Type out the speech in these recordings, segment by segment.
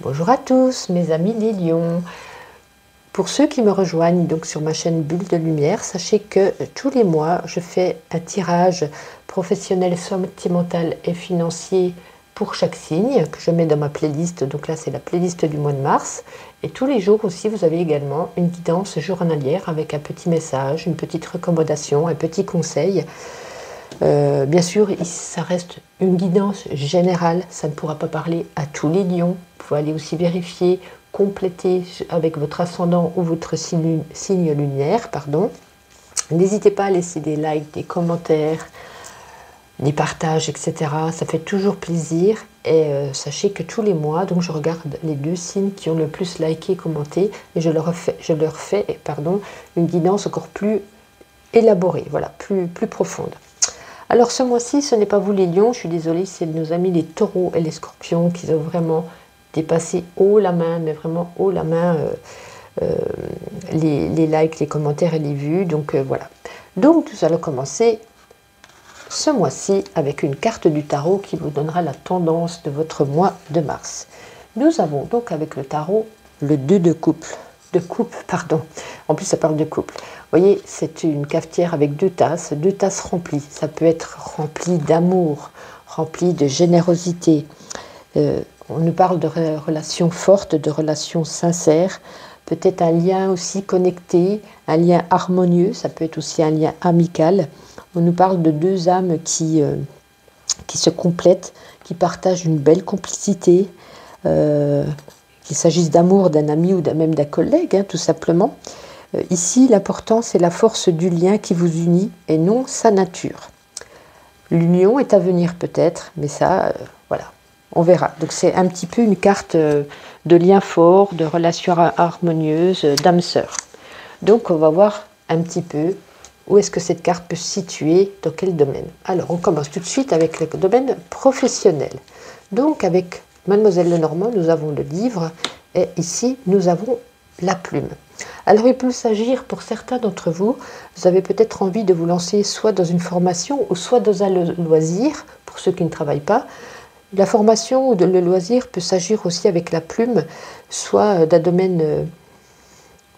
Bonjour à tous mes amis les lions. Pour ceux qui me rejoignent donc sur ma chaîne Bulle de Lumière, sachez que tous les mois je fais un tirage professionnel, sentimental et financier pour chaque signe que je mets dans ma playlist. Donc là c'est la playlist du mois de mars, et tous les jours aussi vous avez également une guidance journalière avec un petit message, une petite recommandation, un petit conseil. Bien sûr, ça reste une guidance générale, ça ne pourra pas parler à tous les lions. Vous pouvez aller aussi vérifier, compléter avec votre ascendant ou votre signe lunaire, pardon. N'hésitez pas à laisser des likes, des commentaires, des partages, etc. Ça fait toujours plaisir. Et sachez que tous les mois, donc je regarde les 2 signes qui ont le plus liké, commenté, et je leur fais une guidance encore plus élaborée, voilà, plus profonde. Alors ce mois-ci, ce n'est pas vous les lions, je suis désolée, c'est nos amis les taureaux et les scorpions qui ont vraiment dépassé haut la main, mais vraiment haut la main, les likes, les commentaires et les vues. Donc voilà. Donc nous allons commencer ce mois-ci avec une carte du tarot qui vous donnera la tendance de votre mois de mars. Nous avons donc avec le tarot le 2 de coupe. Pardon. En plus ça parle de couple. Vous voyez, c'est une cafetière avec 2 tasses remplies. Ça peut être rempli d'amour, rempli de générosité. On nous parle de relations fortes, de relations sincères, peut-être un lien aussi connecté, un lien harmonieux, ça peut être aussi un lien amical. On nous parle de 2 âmes qui se complètent, qui partagent une belle complicité, qu'il s'agisse d'amour d'un ami ou même d'un collègue, hein, tout simplement. Ici, l'important, c'est la force du lien qui vous unit et non sa nature. L'union est à venir peut-être, mais ça, voilà, on verra. Donc c'est un petit peu une carte de lien fort, de relations harmonieuses, d'âme sœur. Donc on va voir un petit peu où est-ce que cette carte peut se situer, dans quel domaine. Alors on commence tout de suite avec le domaine professionnel. Donc avec Mademoiselle Lenormand, nous avons le livre, et ici nous avons la plume. Alors il peut s'agir pour certains d'entre vous, vous avez peut-être envie de vous lancer soit dans une formation ou soit dans un loisir, pour ceux qui ne travaillent pas. La formation ou le loisir peut s'agir aussi avec la plume, soit d'un domaine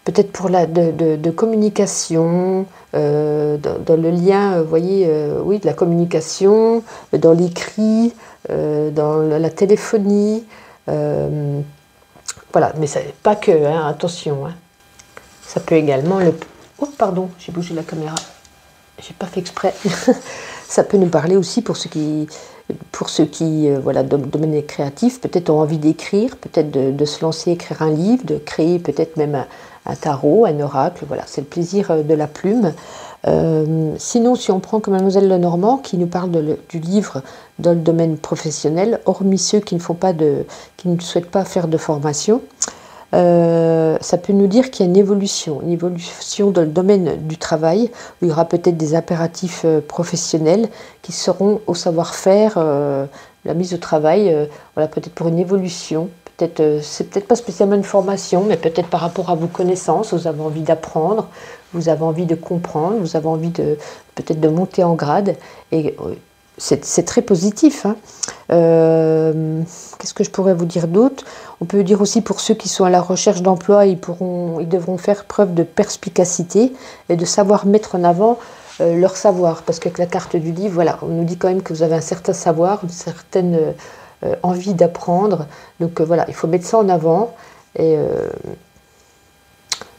peut-être pour de communication, dans le lien, vous voyez, oui, de la communication, dans l'écrit, dans la téléphonie, voilà, mais ça n'est pas que, hein, attention, hein. Ça peut également Oh, pardon, j'ai bougé la caméra. J'ai pas fait exprès. Ça peut nous parler aussi pour ceux qui voilà, domaine créatif, peut-être ont envie d'écrire, peut-être de se lancer, écrire un livre, de créer peut-être même un tarot, un oracle. Voilà, c'est le plaisir de la plume. Sinon, si on prend comme Mademoiselle Lenormand qui nous parle du livre dans le domaine professionnel, hormis ceux qui ne souhaitent pas faire de formation, ça peut nous dire qu'il y a une évolution dans le domaine du travail, où il y aura peut-être des impératifs professionnels qui seront au savoir-faire, la mise au travail, voilà, peut-être pour une évolution. C'est peut-être pas spécialement une formation, mais peut-être par rapport à vos connaissances, vous avez envie d'apprendre, vous avez envie de comprendre, vous avez envie peut-être de monter en grade, et c'est très positif, hein. Qu'est-ce que je pourrais vous dire d'autre? On peut dire aussi pour ceux qui sont à la recherche d'emploi, ils devront faire preuve de perspicacité et de savoir mettre en avant leur savoir, parce qu'avec la carte du livre, voilà, on nous dit quand même que vous avez un certain savoir, une certaine envie d'apprendre, donc voilà, il faut mettre ça en avant, et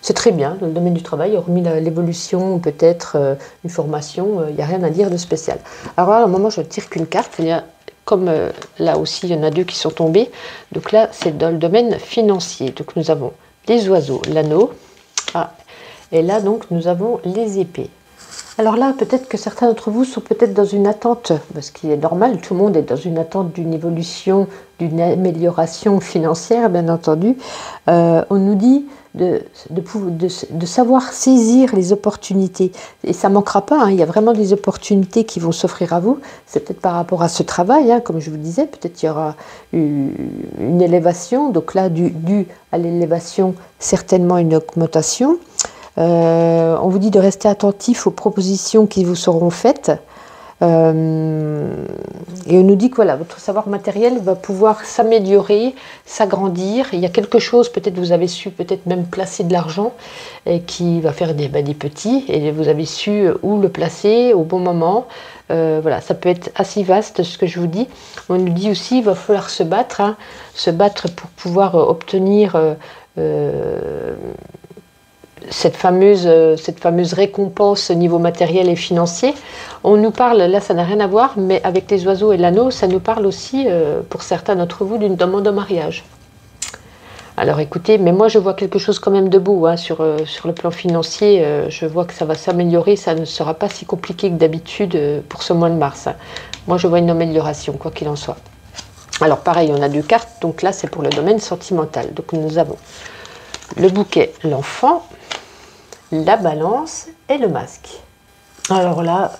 c'est très bien dans le domaine du travail, hormis l'évolution ou peut-être une formation, il n'y a rien à dire de spécial. Alors là, à un moment, je ne tire qu'une carte, il y a, comme là aussi, il y en a 2 qui sont tombés, donc là, c'est dans le domaine financier. Donc nous avons les oiseaux, l'anneau, et là, donc, nous avons les épées. Alors là, peut-être que certains d'entre vous sont peut-être dans une attente, parce qu'il est normal, tout le monde est dans une attente d'une évolution, d'une amélioration financière, bien entendu. On nous dit de savoir saisir les opportunités. Et ça ne manquera pas, hein, il y a vraiment des opportunités qui vont s'offrir à vous. C'est peut-être par rapport à ce travail, hein, comme je vous disais, peut-être qu'il y aura une élévation. Donc là, dû à l'élévation, certainement une augmentation. On vous dit de rester attentif aux propositions qui vous seront faites. Et on nous dit que voilà, votre savoir matériel va pouvoir s'améliorer, s'agrandir. Il y a quelque chose, peut-être vous avez su peut-être même placer de l'argent qui va faire des petits, et vous avez su où le placer au bon moment. Voilà, ça peut être assez vaste ce que je vous dis. On nous dit aussi qu'il va falloir se battre, hein, se battre pour pouvoir obtenir cette fameuse récompense au niveau matériel et financier. On nous parle, là ça n'a rien à voir, mais avec les oiseaux et l'anneau, ça nous parle aussi, pour certains d'entre vous, d'une demande en mariage. Alors écoutez, mais moi je vois quelque chose quand même de beau, hein, sur le plan financier. Je vois que ça va s'améliorer, ça ne sera pas si compliqué que d'habitude pour ce mois de mars, hein. Moi je vois une amélioration, quoi qu'il en soit. Alors pareil, on a 2 cartes, donc là c'est pour le domaine sentimental. Donc nous avons le bouquet, l'enfant, la balance et le masque. Alors là,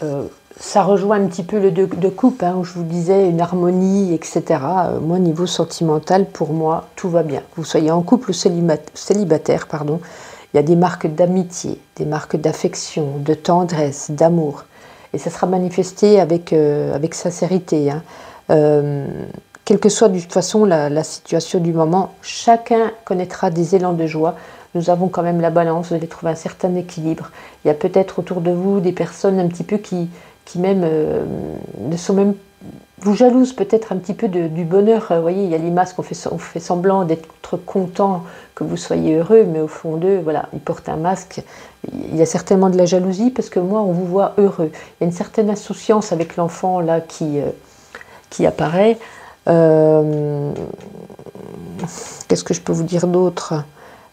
ça rejoint un petit peu le 2 de coupe, hein, où je vous disais une harmonie, etc. Moi, niveau sentimental, pour moi, tout va bien. Que vous soyez en couple ou célibataire, pardon, il y a des marques d'amitié, des marques d'affection, de tendresse, d'amour. Et ça sera manifesté avec sincérité, hein. Quelle que soit de toute façon la situation du moment, chacun connaîtra des élans de joie. Nous avons quand même la balance, vous allez trouver un certain équilibre. Il y a peut-être autour de vous des personnes un petit peu qui même ne sont même, vous jalousent peut-être un petit peu du bonheur. Vous voyez, il y a les masques, on fait semblant d'être content que vous soyez heureux, mais au fond d'eux, voilà, ils portent un masque. Il y a certainement de la jalousie parce que moi, on vous voit heureux. Il y a une certaine insouciance avec l'enfant là qui apparaît. Qu'est-ce que je peux vous dire d'autre ?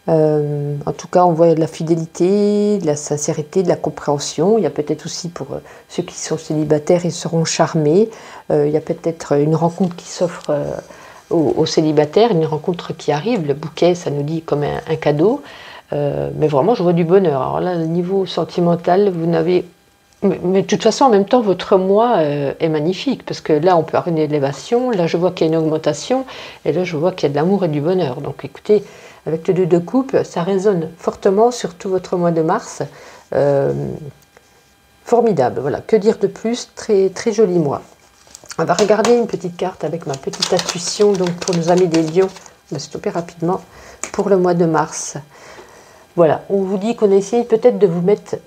En tout cas, on voit de la fidélité, de la sincérité, de la compréhension. Il y a peut-être aussi pour ceux qui sont célibataires, ils seront charmés. Il y a peut-être une rencontre qui s'offre aux célibataires, une rencontre qui arrive. Le bouquet, ça nous dit comme un cadeau. Mais vraiment, je vois du bonheur. Alors là, le niveau sentimental, vous n'avez... Mais de toute façon, en même temps, votre mois est magnifique, parce que là, on peut avoir une élévation, là, je vois qu'il y a une augmentation, et là, je vois qu'il y a de l'amour et du bonheur. Donc, écoutez, avec le 2 de coupe, ça résonne fortement sur tout votre mois de mars. Formidable, voilà. Que dire de plus? Très, très joli mois. On va regarder une petite carte avec ma petite intuition, donc pour nos amis des lions. On va stopper rapidement pour le mois de mars. Voilà, on vous dit qu'on essaye peut-être de vous mettre,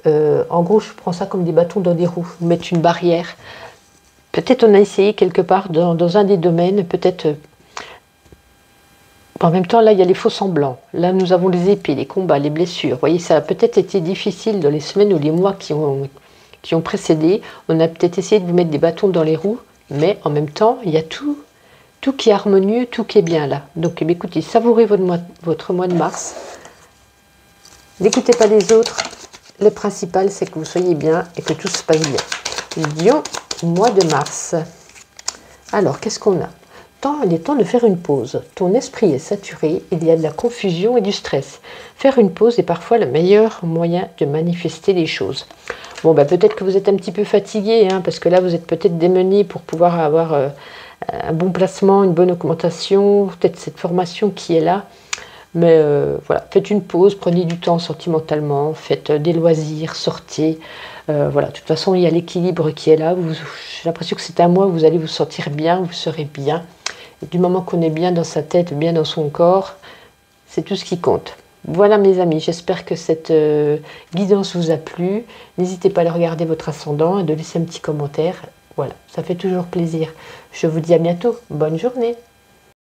en gros je prends ça comme des bâtons dans des roues, vous mettre une barrière. Peut-être on a essayé quelque part dans un des domaines, peut-être, en même temps là il y a les faux semblants, là nous avons les épées, les combats, les blessures. Vous voyez, ça a peut-être été difficile dans les semaines ou les mois qui ont précédé. On a peut-être essayé de vous mettre des bâtons dans les roues, mais en même temps il y a tout qui est harmonieux, tout qui est bien là. Donc écoutez, savourez votre mois de mars. N'écoutez pas les autres, le principal c'est que vous soyez bien et que tout se passe bien. Lion, mois de mars. Alors, qu'est-ce qu'on a? Il est temps de faire une pause. Ton esprit est saturé, il y a de la confusion et du stress. Faire une pause est parfois le meilleur moyen de manifester les choses. Bon, peut-être que vous êtes un petit peu fatigué, hein, parce que là vous êtes peut-être démené pour pouvoir avoir un bon placement, une bonne augmentation, peut-être cette formation qui est là. Mais voilà, faites une pause, prenez du temps sentimentalement, faites des loisirs, sortez. Voilà, de toute façon, il y a l'équilibre qui est là. J'ai l'impression que c'est un mois où vous allez vous sentir bien, vous serez bien. Et du moment qu'on est bien dans sa tête, bien dans son corps, c'est tout ce qui compte. Voilà mes amis, j'espère que cette guidance vous a plu. N'hésitez pas à regarder votre ascendant et de laisser un petit commentaire. Voilà, ça fait toujours plaisir. Je vous dis à bientôt. Bonne journée.